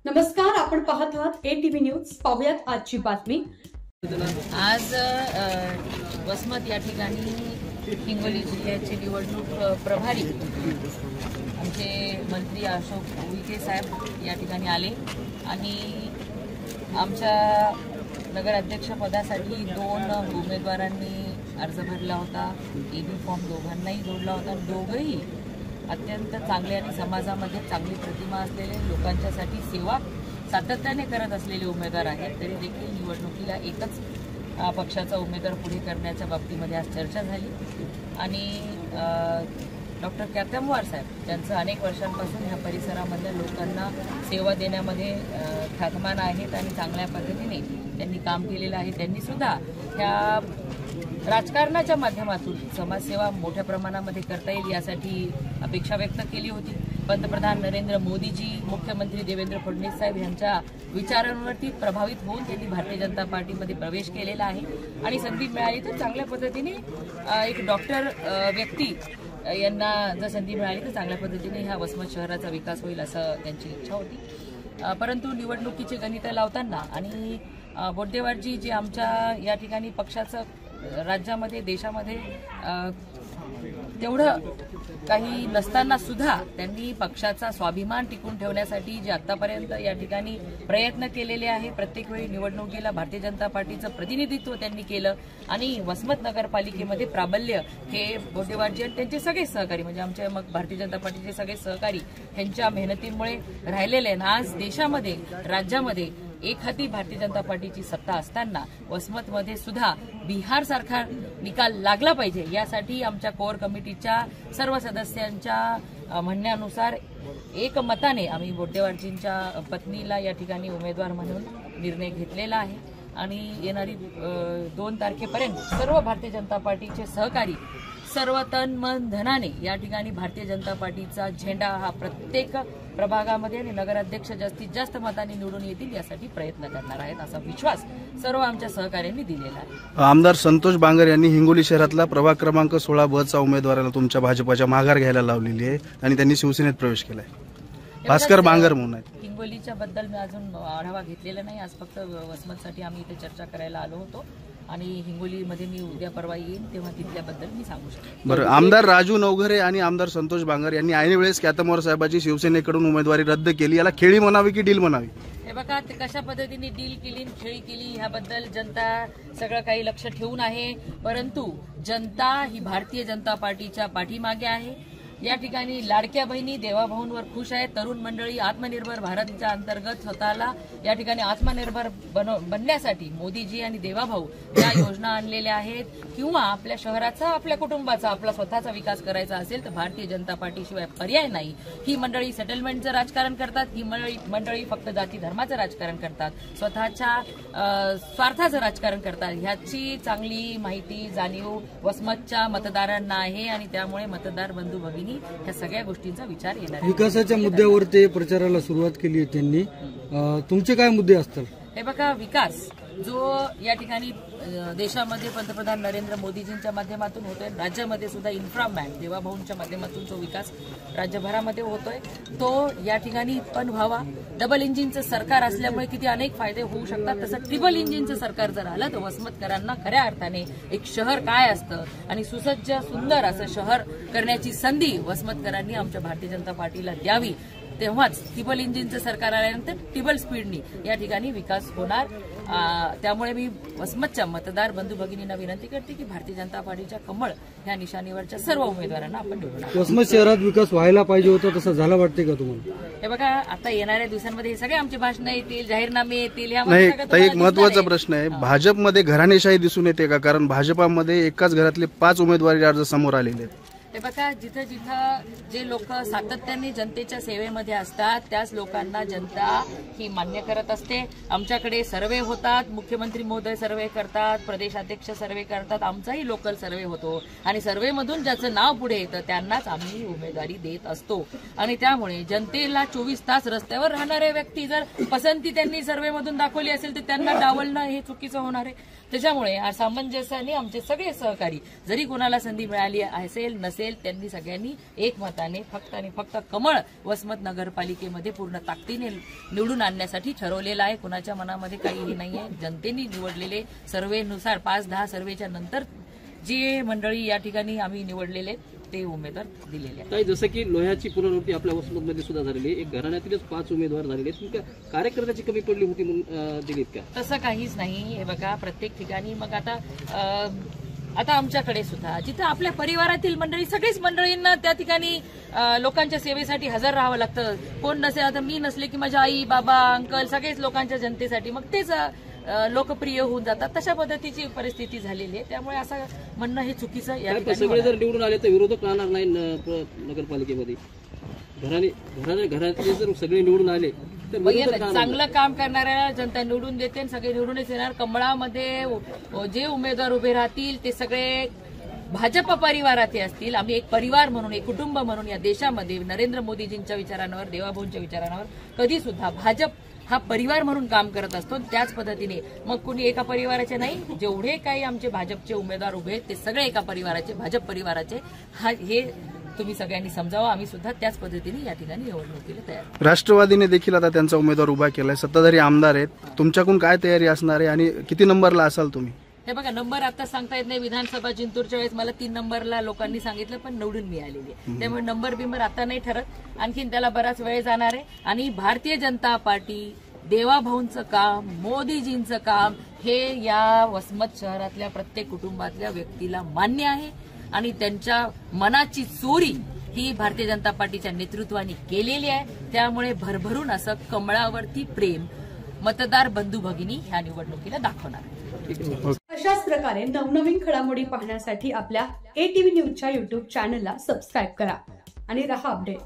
नमस्कार, आपण पाहत आहात ATV न्यूज. पाहूयात आजची बातमी. आज वसमत या ठिकाणी हिंगोली जिल्ह्याचे निवडणूक प्रभारी आमचे मंत्री अशोक उईके साहेब या ठिकाणी आले आणि आमच्या नगराध्यक्षपदासाठी 2 उमेदवारांनी अर्ज भरला होता. EB फॉर्म दोघांनाही जोडला होता. दोघंही अत्यंत चांगले आणि समाजामध्ये चांगली प्रतिमा असलेले, लोकांच्यासाठी सेवा सातत्याने करत असलेले उमेदवार आहेत. तरी देखील निवडणुकीला एकच पक्षाचा उमेदवार पुढे करण्याच्या बाबतीमध्ये आज चर्चा झाली आणि डॉक्टर कॅतमवार साहेब त्यांचं अनेक वर्षांपासून ह्या परिसरामधल्या लोकांना सेवा देण्यामध्ये ख्यातमान आहेत आणि चांगल्या पद्धतीने त्यांनी काम केलेलं आहे. त्यांनी सुद्धा ह्या राजकारणाच्या माध्यमातून समाजसेवा मोठ्या प्रमाणामध्ये करता येईल यासाठी अपेक्षा व्यक्त केली होती. पंतप्रधान नरेंद्र मोदीजी, मुख्यमंत्री देवेंद्र फडणवीस साहेब यांच्या विचारांवरती प्रभावित होऊन त्यांनी भारतीय जनता पार्टीमध्ये प्रवेश केलेला आहे आणि संधी मिळाली तर चांगल्या पद्धतीने एक डॉक्टर व्यक्ती यांना जर संधी मिळाली तर चांगल्या पद्धतीने ह्या वसमत शहराचा विकास होईल असं त्यांची इच्छा होती. परंतु निवडणुकीचे गणित लावताना आणि बोड्डेवारजी जे आमच्या या ठिकाणी पक्षाचं राज्यामध्ये देशामध्ये तेवढं काही नसताना सुद्धा त्यांनी पक्षाचा स्वाभिमान टिकून ठेवण्यासाठी जे आतापर्यंत या ठिकाणी प्रयत्न केलेले आहे, प्रत्येक वेळी निवडणुकीला भारतीय जनता पार्टीचं प्रतिनिधित्व त्यांनी केलं आणि वसमत नगरपालिकेमध्ये प्राबल्य हे बोड्डेवारजी आणि त्यांचे सगळे सहकारी म्हणजे आमच्या मग भारतीय जनता पार्टीचे सगळे सहकारी ह्यांच्या मेहनतीमुळे राहिलेले आहे. आज देशामध्ये राज्यामध्ये एक हाती भारतीय जनता पार्टीची सत्ता असताना वसमतमध्ये सुद्धा बिहार सारखा निकाल लागला पाहिजे यासाठी आमच्या कोर कमिटीच्या सर्व सदस्यांच्या म्हणण्यानुसार एकमताने आम्ही बोड्डेवारजींच्या पत्नीला या ठिकाणी उमेदवार म्हणून निर्णय घेतलेला आहे आणि येणारी 2 तारखेपर्यंत सर्व भारतीय जनता पार्टीचे सहकारी सर्व तन मन धनाने या ठिकाणी भारतीय जनता पार्टीचा झेंडा हा प्रत्येक प्रभागामध्ये आणि नगराध्यक्ष जास्तीत जास्त मतांनी निवडून येतील यासाठी प्रयत्न करणार आहेत असा विश्वास सर्व आमच्या सहकाऱ्यांनी दिलेला आहे. आमदार संतोष बांगर यांनी हिंगोली शहरातला प्रभाग क्रमांक 16 उमेदवाराला तुमच्या भाजपाच्या माघार घ्यायला लावलेली आहे आणि त्यांनी शिवसेनेत प्रवेश केलाय. भास्कर बांगर म्हणून आहेत. हिंगोलीच्या बद्दल मी अजून आढावा घेतलेला नाही. आज फक्त वसमतसाठी आम्ही इथे चर्चा करायला आलो होतो आणि हिंगोलीमध्ये मी उद्या परवा येईन तेव्हा तिथल्याबद्दल मी सांगू शकतो. बरं, आमदार राजू नवघरे आणि आमदार संतोष बांगर यांनी ऐन वेळेस कॅतमवार साहेबांची शिवसेनेकडून उमेदवारी रद्द केली. याला खेळी म्हणावी की डील म्हणावी? हे बघा, ते कशा पद्धतीने डील केली खेळी केली ह्याबद्दल जनता सगळं काही लक्ष ठेवून आहे. परंतु जनता ही भारतीय जनता पार्टीच्या पाठीमागे आहे. या ठिकाणी लाडक्या बहिणी देवाभाऊंवर खुश आहेत. तरुण मंडळी आत्मनिर्भर भारतच्या अंतर्गत स्वतःला या ठिकाणी आत्मनिर्भर बनण्यासाठी मोदीजी आणि देवाभाऊ या योजना आणलेल्या आहेत किंवा आपल्या शहराचा, आपल्या कुटुंबाचा, आपला स्वतःचा विकास करायचा असेल तर भारतीय जनता पार्टीशिवाय पर्याय नाही. ही मंडळी सेटलमेंटचं राजकारण करतात. ही मंडळी फक्त जाती धर्माचं राजकारण करतात, स्वतःच्या स्वार्थाचं राजकारण करतात. ह्याची चांगली माहिती जाणीव वसमतच्या मतदारांना आहे आणि त्यामुळे मतदार बंधू भगिनी ह्या सगळ्या गोष्टींचा विचार येणार. विकासाच्या मुद्द्यावर ते प्रचाराला सुरुवात केली आहे त्यांनी. तुमचे काय मुद्दे असतात? हे बघा, विकास जो या ठिकाणी देशामध्ये पंतप्रधान नरेंद्र मोदीजींच्या माध्यमातून होतोय, राज्यामध्ये सुद्धा इन्फ्रामॅन देवाभाऊंच्या माध्यमातून जो विकास राज्यभरामध्ये होतोय तो या ठिकाणी पण व्हावा. डबल इंजिनचं सरकार असल्यामुळे किती अनेक फायदे होऊ शकतात, तसं ट्रिपल इंजिनचं सरकार जर आलं तर वसमतकरांना खऱ्या अर्थाने एक शहर काय असतं आणि सुसज्ज सुंदर असं शहर करण्याची संधी वसमतकरांनी आमच्या भारतीय जनता पार्टीला द्यावी. तेव्हाच ट्रिपल इंजिनचं सरकार आल्यानंतर ट्रिपल स्पीडनी या ठिकाणी विकास होणार. त्यामुळे मी वसमतच्या मतदार बंधू भगिनींना विनंती करते की भारतीय जनता पार्टीच्या कमळ ह्या निशाणीवरच्या सर्व उमेदवारांना आपण निवडून. वसमत शहरात विकास व्हायला पाहिजे होता, तसं झाला वाटते का तुम्हाला? हे बघा, आता येणाऱ्या दिवसांमध्ये हे सगळे आमची भाषणं येतील, जाहीरनामे येतील. एक महत्वाचा प्रश्न आहे, भाजपमध्ये घराणेशाही दिसून येते का? कारण भाजपामध्ये एकाच घरातले 5 उमेदवारी अर्ज समोर आलेले आहेत. हे बघा, जिथं जिथं जे लोक सातत्याने जनतेच्या सेवेमध्ये असतात त्याच लोकांना जनता ही मान्य करत असते. आमच्याकडे सर्वे होतात, मुख्यमंत्री महोदय सर्वे करतात, प्रदेशाध्यक्ष सर्वे करतात, आमचाही लोकल सर्वे होतो आणि सर्वेमधून ज्याचं नाव पुढे येतं त्यांनाच आम्ही उमेदवारी देत असतो. आणि त्यामुळे जनतेला 24 तास रस्त्यावर राहणारे व्यक्ती जर पसंती त्यांनी सर्वेमधून दाखवली असेल तर त्यांना डावलणं हे चुकीचं होणार आहे. त्याच्यामुळे सामंजस्याने आमचे सगळे सहकारी, जरी कोणाला संधी मिळाली असेल नसेल असेल त्यांनी सगळ्यांनी एकमताने फक्त आणि फक्त कमळ वसमत नगरपालिकेमध्ये पूर्ण ताकदीने निवडून आणण्यासाठी ठरवलेलं आहे. कुणाच्या मनामध्ये काहीही नाहीये. जनतेने निवडलेले सर्वेनुसार 5-10 सर्वेच्या नंतर जे मंडळी या ठिकाणी आम्ही निवडलेले ते उमेदवार दिलेले आहेत. जसं की लोह्याची पुनरावृत्ती आपल्या वसमतमध्ये सुद्धा झालेली आहे. एक घराण्यातीलच 5 उमेदवार झालेले आहेत. तुमच्या कार्यकर्त्याची कमी पडली होती म्हणून दिलीत का? तसं काहीच नाही. हे बघा प्रत्येक ठिकाणी मग आता आमच्याकडे सुद्धा जिथं आपल्या परिवारातील मंडळी सगळीच मंडळींना त्या ठिकाणी लोकांच्या सेवेसाठी हजर राहावं लागतं. कोण नसेल आता मी नसले की माझ्या आई बाबा अंकल सगळेच लोकांच्या जनतेसाठी मग तेच लोकप्रिय होऊन जातात. तशा पद्धतीची परिस्थिती झालेली आहे. त्यामुळे असं म्हणणं हे चुकीचं या ठिकाणी. सगळे जर निवडून आले तर विरोधक राहणार नाही नगरपालिकेमध्ये. घरातले जर सगळे निवडून आले तर चांगलं काम करणाऱ्या जनता निवडून देते. सगळे निवडूनच येणार. कमळामध्ये जे उमेदवार उभे राहतील ते सगळे भाजप परिवाराचे असतील. आम्ही एक परिवार म्हणून एक कुटुंब म्हणून या देशामध्ये नरेंद्र मोदीजींच्या विचारांवर देवाभाऊंच्या विचारांवर कधी सुद्धा भाजप हा परिवार म्हणून काम करत असतो. त्याच पद्धतीने मग कुणी एका परिवाराचे नाही. जेवढे काही आमचे भाजपचे उमेदवार उभे आहेत ते सगळे एका परिवाराचे भाजप परिवाराचे हे तुम्ही सगळ्यांनी समजावं. आम्ही सुद्धा त्याच पद्धतीने या ठिकाणी निवडणुकीला तयार. राष्ट्रवादीने देखील आता त्यांचा उमेदवार उभा केलाय. सत्ताधारी आमदार आहेत. तुमच्याकडून काय तयारी असणार आहे आणि किती नंबरला असाल तुम्ही? हे बघा नंबर आता सांगता येत नाही. विधानसभा जिंतूरच्या वेळेस मला 3 नंबरला लोकांनी सांगितलं पण निवडून मी आलेली आहे. त्यामुळे नंबर बिंबर आता नाही ठरत. आणखीन त्याला बराच वेळ जाणार आहे. आणि भारतीय जनता पार्टी देवाभाऊंचं काम मोदीजींचं काम हे या वसमत शहरातल्या प्रत्येक कुटुंबातल्या व्यक्तीला मान्य आहे. आणि त्यांच्या मनाची चोरी ही भारतीय जनता पार्टीच्या नेतृत्वाने केलेली आहे. त्यामुळे भरभरून असं कमळावरती प्रेम मतदार बंधू भगिनी ह्या निवडणुकीला दाखवणार. अशाच प्रकारे नवनवीन घडामोडी पाहण्यासाठी आपल्या ATV न्यूजच्या YouTube चॅनलला सबस्क्राईब करा आणि रहा अपडेट.